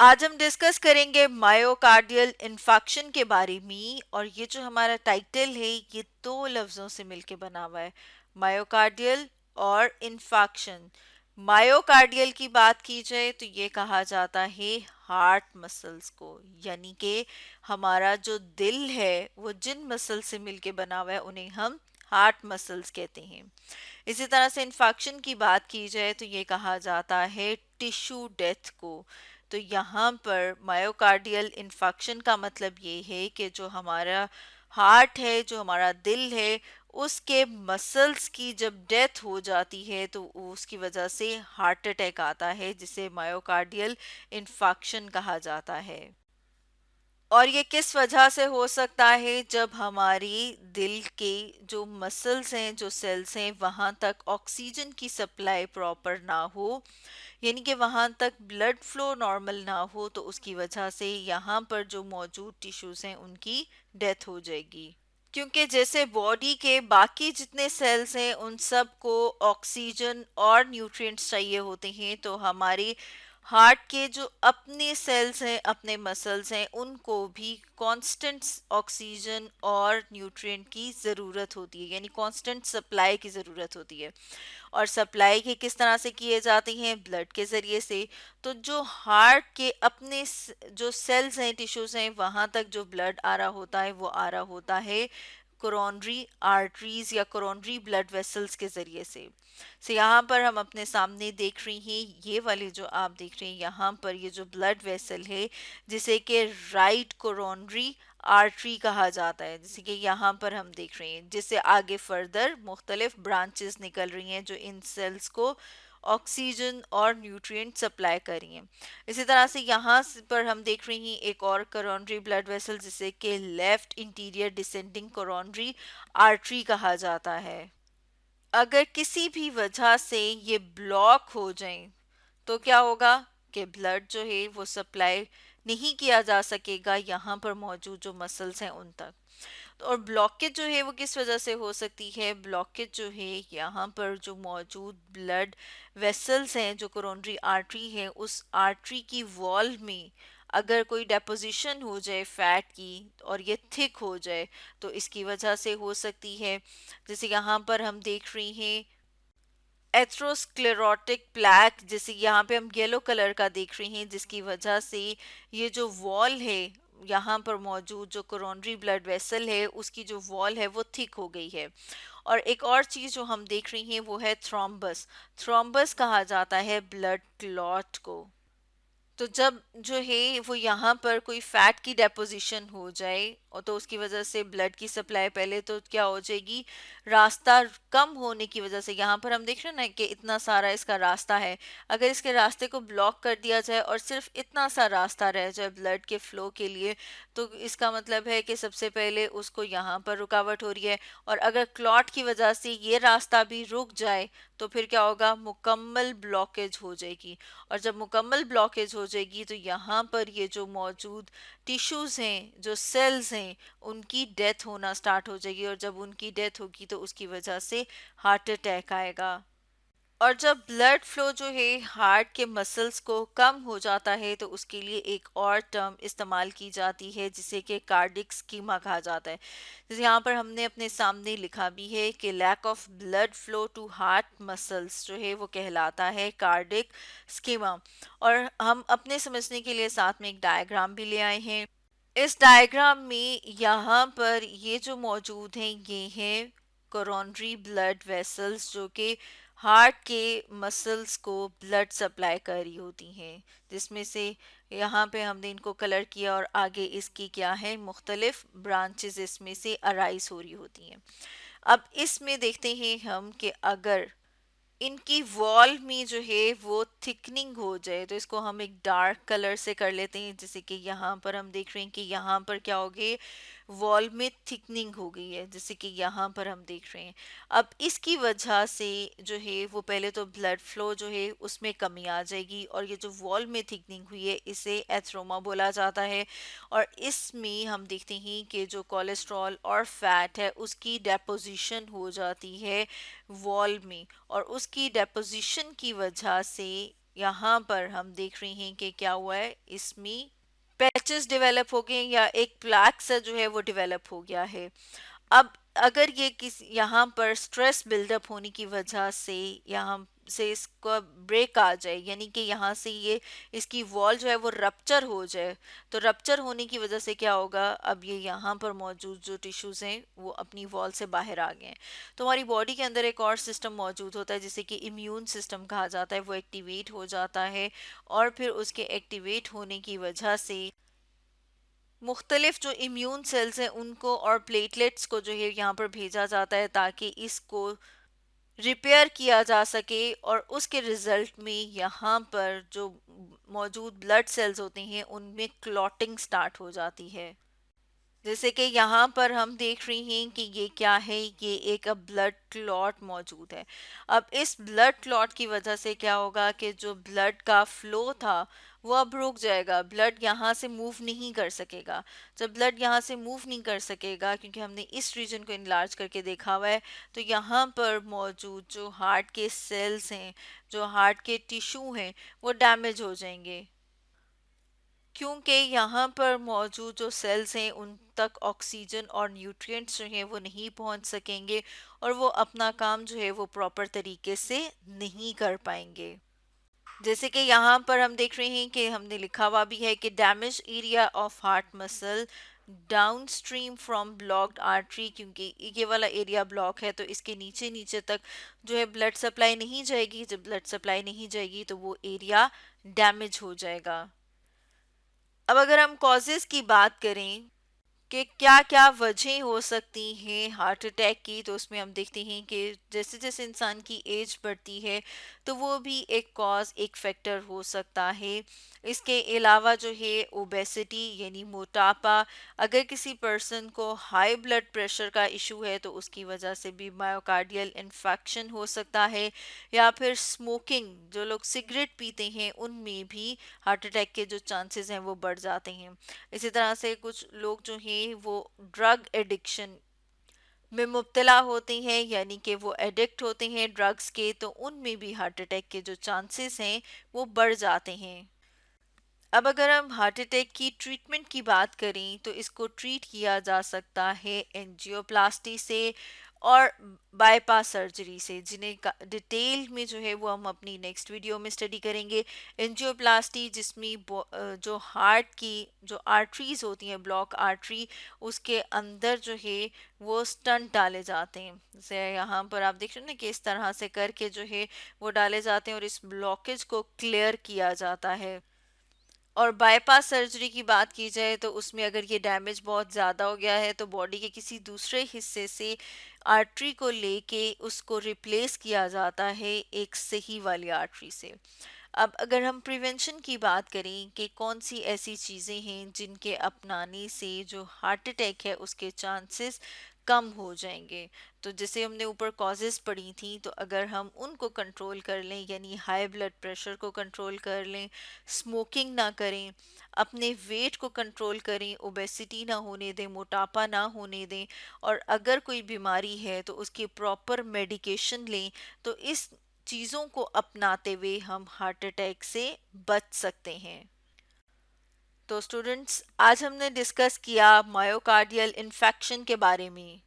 आज हम डिस्कस करेंगे मायोकार्डियल इन्फेक्शन के बारे में। और ये जो हमारा टाइटल है ये दो लफ्ज़ों से मिलके बना हुआ है, मायोकार्डियल और इन्फेक्शन। मायोकार्डियल की बात की जाए तो ये कहा जाता है हार्ट मसल्स को, यानी कि हमारा जो दिल है वो जिन मसल से मिलके बना हुआ है उन्हें हम हार्ट मसल्स कहते हैं। इसी तरह से इन्फेक्शन की बात की जाए तो ये कहा जाता है टिश्यू डेथ को। तो यहाँ पर मायोकार्डियल इन्फेक्शन का मतलब ये है कि जो हमारा हार्ट है, जो हमारा दिल है, उसके मसल्स की जब डेथ हो जाती है तो उसकी वजह से हार्ट अटैक आता है, जिसे मायोकार्डियल इन्फेक्शन कहा जाता है। और ये किस वजह से हो सकता है? जब हमारी दिल के जो मसल्स हैं, जो सेल्स हैं, वहाँ तक ऑक्सीजन की सप्लाई प्रॉपर ना हो, यानी कि वहाँ तक ब्लड फ्लो नॉर्मल ना हो, तो उसकी वजह से यहाँ पर जो मौजूद टिश्यूज हैं उनकी डेथ हो जाएगी। क्योंकि जैसे बॉडी के बाकी जितने सेल्स हैं उन सब को ऑक्सीजन और न्यूट्रिएंट्स चाहिए होते हैं, तो हमारे हार्ट के जो अपने सेल्स हैं, अपने मसल्स हैं, उनको भी कांस्टेंट ऑक्सीजन और न्यूट्रिएंट की ज़रूरत होती है, यानी कांस्टेंट सप्लाई की ज़रूरत होती है। और सप्लाई के किस तरह से किए जाते हैं? ब्लड के ज़रिए से। तो जो हार्ट के अपने जो सेल्स हैं, टिश्यूज हैं, वहाँ तक जो ब्लड आ रहा होता है वो आ रहा होता है कोरोनरी आर्टरीज या कोरोनरी ब्लड वेसल्स के ज़रिए से यहाँ पर हम अपने सामने देख रही हैं, ये वाली जो आप देख रहे हैं यहाँ पर, ये जो ब्लड वेसल है जिसे कि राइट कोरोनरी आर्टरी कहा जाता है, जैसे कि यहाँ पर हम देख रहे हैं, जिससे आगे फर्दर मुख्तलिफ ब्रांचेस निकल रही हैं जो इन सेल्स को ऑक्सीजन और न्यूट्रिएंट सप्लाई कर रही हैं। इसी तरह से यहाँ पर हम देख रहे हैं एक और कोरोनरी ब्लड वेसल जिसे कि left interior descending coronary artery कहा जाता है। अगर किसी भी वजह से ये ब्लॉक हो जाए तो क्या होगा कि ब्लड जो है वो सप्लाई नहीं किया जा सकेगा यहाँ पर मौजूद जो मसल्स हैं उन तक। और ब्लॉकेज जो है वो किस वजह से हो सकती है? ब्लॉकेज जो है यहाँ पर जो मौजूद ब्लड वेसल्स हैं, जो कोरोनरी आर्टरी है, उस आर्टरी की वॉल में अगर कोई डेपोजिशन हो जाए फैट की और ये थिक हो जाए तो इसकी वजह से हो सकती है। जैसे यहाँ पर हम देख रहे हैं एथ्रोस्क्लेरोटिक प्लैक, जैसे यहाँ पे हम येलो कलर का देख रहे हैं, जिसकी वजह से ये जो वॉल है यहाँ पर मौजूद जो कोरोनरी ब्लड वेसल है उसकी जो वॉल है वो थिक हो गई है। और एक और चीज़ जो हम देख रही हैं वो है थ्रोम्बस। थ्रोम्बस कहा जाता है ब्लड क्लॉट को। तो जब जो है वो यहाँ पर कोई फैट की डेपोजिशन हो जाए और तो उसकी वजह से ब्लड की सप्लाई पहले तो क्या हो जाएगी, रास्ता कम होने की वजह से। यहाँ पर हम देख रहे हैं ना कि इतना सारा इसका रास्ता है, अगर इसके रास्ते को ब्लॉक कर दिया जाए और सिर्फ इतना सा रास्ता रह जाए ब्लड के फ्लो के लिए, तो इसका मतलब है कि सबसे पहले उसको यहाँ पर रुकावट हो रही है। और अगर क्लॉट की वजह से ये रास्ता भी रुक जाए तो फिर क्या होगा, मुकम्मल ब्लॉकेज हो जाएगी। और जब मुकम्मल ब्लॉकेज हो जाएगी तो यहाँ पर ये जो मौजूद टिश्यूज हैं, जो सेल्स हैं, उनकी डेथ होना स्टार्ट हो जाएगी। और जब उनकी डेथ होगी तो उसकी वजह से हार्ट अटैक आएगा। और जब ब्लड फ्लो जो है हार्ट के मसल्स को कम हो जाता है तो उसके लिए एक और टर्म इस्तेमाल की जाती है जिसे कि कार्डिक स्कीमा कहा जाता है। जैसे यहाँ पर हमने अपने सामने लिखा भी है कि lack of blood flow to heart muscles जो है वो कहलाता है कार्डिक स्कीमा। और हम अपने समझने के लिए साथ में एक डायग्राम भी ले आए हैं। इस डायग्राम में यहाँ पर ये जो मौजूद हैं ये हैं कोरोनरी ब्लड वेसल्स, जो कि हार्ट के मसल्स को ब्लड सप्लाई कर रही होती हैं, जिसमें से यहाँ पे हमने इनको कलर किया और आगे इसकी क्या है, मुख्तलिफ ब्रांचेस इसमें से अराइज हो रही होती हैं। अब इसमें देखते हैं हम कि अगर इनकी वॉल में जो है वो थिकनिंग हो जाए तो इसको हम एक डार्क कलर से कर लेते हैं। जैसे कि यहाँ पर हम देख रहे हैं कि यहाँ पर क्या हो गई, वॉल में थिकनिंग हो गई है, जैसे कि यहाँ पर हम देख रहे हैं। अब इसकी वजह से जो है वो पहले तो ब्लड फ्लो जो है उसमें कमी आ जाएगी और ये जो वॉल में थिकनिंग हुई है इसे एथ्रोमा बोला जाता है। और इसमें हम देखते हैं कि जो कोलेस्ट्रॉल और फैट है उसकी डेपोजिशन हो जाती है वॉल में, और उसकी डेपोजिशन की वजह से यहाँ पर हम देख रहे हैं कि क्या हुआ है, इसमें पैचेस डेवलप हो गए या एक प्लैक सा जो है वो डेवलप हो गया है। अब अगर ये किस यहाँ पर स्ट्रेस बिल्डअप होने की वजह से यहाँ से इसका ब्रेक आ जाए, यानी कि यहाँ से ये इसकी वॉल जो है वो रप्चर हो जाए, तो रप्चर होने की वजह से क्या होगा, अब ये यहाँ पर मौजूद जो टिश्यूज हैं वो अपनी वॉल से बाहर आ गए हैं। तो हमारी बॉडी के अंदर एक और सिस्टम मौजूद होता है जिसे कि इम्यून सिस्टम कहा जाता है, वो एक्टिवेट हो जाता है और फिर उसके एक्टिवेट होने की वजह से मुख्तलिफ जो इम्यून सेल्स हैं उनको और प्लेटलेट्स को जो है यहाँ पर भेजा जाता है ताकि इसको रिपेयर किया जा सके, और उसके रिजल्ट में यहाँ पर जो मौजूद ब्लड सेल्स होते हैं उनमें क्लॉटिंग स्टार्ट हो जाती है। जैसे कि यहाँ पर हम देख रहे हैं कि ये क्या है, ये एक ब्लड क्लॉट मौजूद है। अब इस ब्लड क्लॉट की वजह से क्या होगा कि जो ब्लड का फ्लो था वो अब रुक जाएगा, ब्लड यहाँ से मूव नहीं कर सकेगा। जब ब्लड यहाँ से मूव नहीं कर सकेगा, क्योंकि हमने इस रीजन को इनलार्ज करके देखा हुआ है, तो यहाँ पर मौजूद जो हार्ट के सेल्स हैं, जो हार्ट के टिश्यू हैं, वो डैमेज हो जाएंगे, क्योंकि यहाँ पर मौजूद जो सेल्स हैं उन तक ऑक्सीजन और न्यूट्रिएंट्स जो हैं वो नहीं पहुँच सकेंगे और वो अपना काम जो है वो प्रॉपर तरीके से नहीं कर पाएंगे। जैसे कि यहाँ पर हम देख रहे हैं कि हमने लिखा हुआ भी है कि damage area of heart muscle down stream from blocked artery, क्योंकि ये वाला एरिया ब्लॉक है तो इसके नीचे नीचे तक जो है ब्लड सप्लाई नहीं जाएगी। जब ब्लड सप्लाई नहीं जाएगी तो वो एरिया डैमेज हो जाएगा। अब अगर हम कॉजेज की बात करें कि क्या क्या वजह हो सकती हैं हार्ट अटैक की, तो उसमें हम देखते हैं कि जैसे जैसे इंसान की एज बढ़ती है तो वो भी एक कॉज, एक फैक्टर हो सकता है। इसके अलावा जो है ओबेसिटी यानी मोटापा, अगर किसी पर्सन को हाई ब्लड प्रेशर का इशू है तो उसकी वजह से भी मायोकार्डियल इन्फेक्शन हो सकता है, या फिर स्मोकिंग, जो लोग सिगरेट पीते हैं उनमें भी हार्ट अटैक के जो चांसेस हैं वो बढ़ जाते हैं। इसी तरह से कुछ लोग जो हैं वो ड्रग एडिक्शन में मुब्तला होते हैं, यानी कि वो एडिक्ट होते हैं ड्रग्स के, तो उनमें भी हार्ट अटैक के जो चांसेस हैं वो बढ़ जाते हैं। अब अगर हम हार्ट अटैक की ट्रीटमेंट की बात करें तो इसको ट्रीट किया जा सकता है एंजियोप्लास्टी से और बाईपास सर्जरी से, जिन्हें डिटेल में जो है वो हम अपनी नेक्स्ट वीडियो में स्टडी करेंगे। एंजियोप्लास्टी जिसमें जो हार्ट की जो आर्टरीज होती हैं, ब्लॉक आर्टरी, उसके अंदर जो है वो स्टंट डाले जाते हैं। जैसे यहाँ पर आप देख रहे हैं ना कि इस तरह से करके जो है वो डाले जाते हैं और इस ब्लॉकेज को क्लियर किया जाता है। और बाईपास सर्जरी की बात की जाए तो उसमें अगर ये डैमेज बहुत ज़्यादा हो गया है तो बॉडी के किसी दूसरे हिस्से से आर्टरी को लेके उसको रिप्लेस किया जाता है एक सही वाली आर्टरी से। अब अगर हम प्रिवेंशन की बात करें कि कौन सी ऐसी चीज़ें हैं जिनके अपनाने से जो हार्ट अटैक है उसके चांसेस कम हो जाएंगे, तो जैसे हमने ऊपर कॉजेज़ पढ़ी थी, तो अगर हम उनको कंट्रोल कर लें, यानी हाई ब्लड प्रेशर को कंट्रोल कर लें, स्मोकिंग ना करें, अपने वेट को कंट्रोल करें, ओबेसिटी ना होने दें, मोटापा ना होने दें, और अगर कोई बीमारी है तो उसकी प्रॉपर मेडिकेशन लें, तो इस चीज़ों को अपनाते हुए हम हार्ट अटैक से बच सकते हैं। तो स्टूडेंट्स, आज हमने डिस्कस किया मायोकार्डियल इन्फेक्शन के बारे में।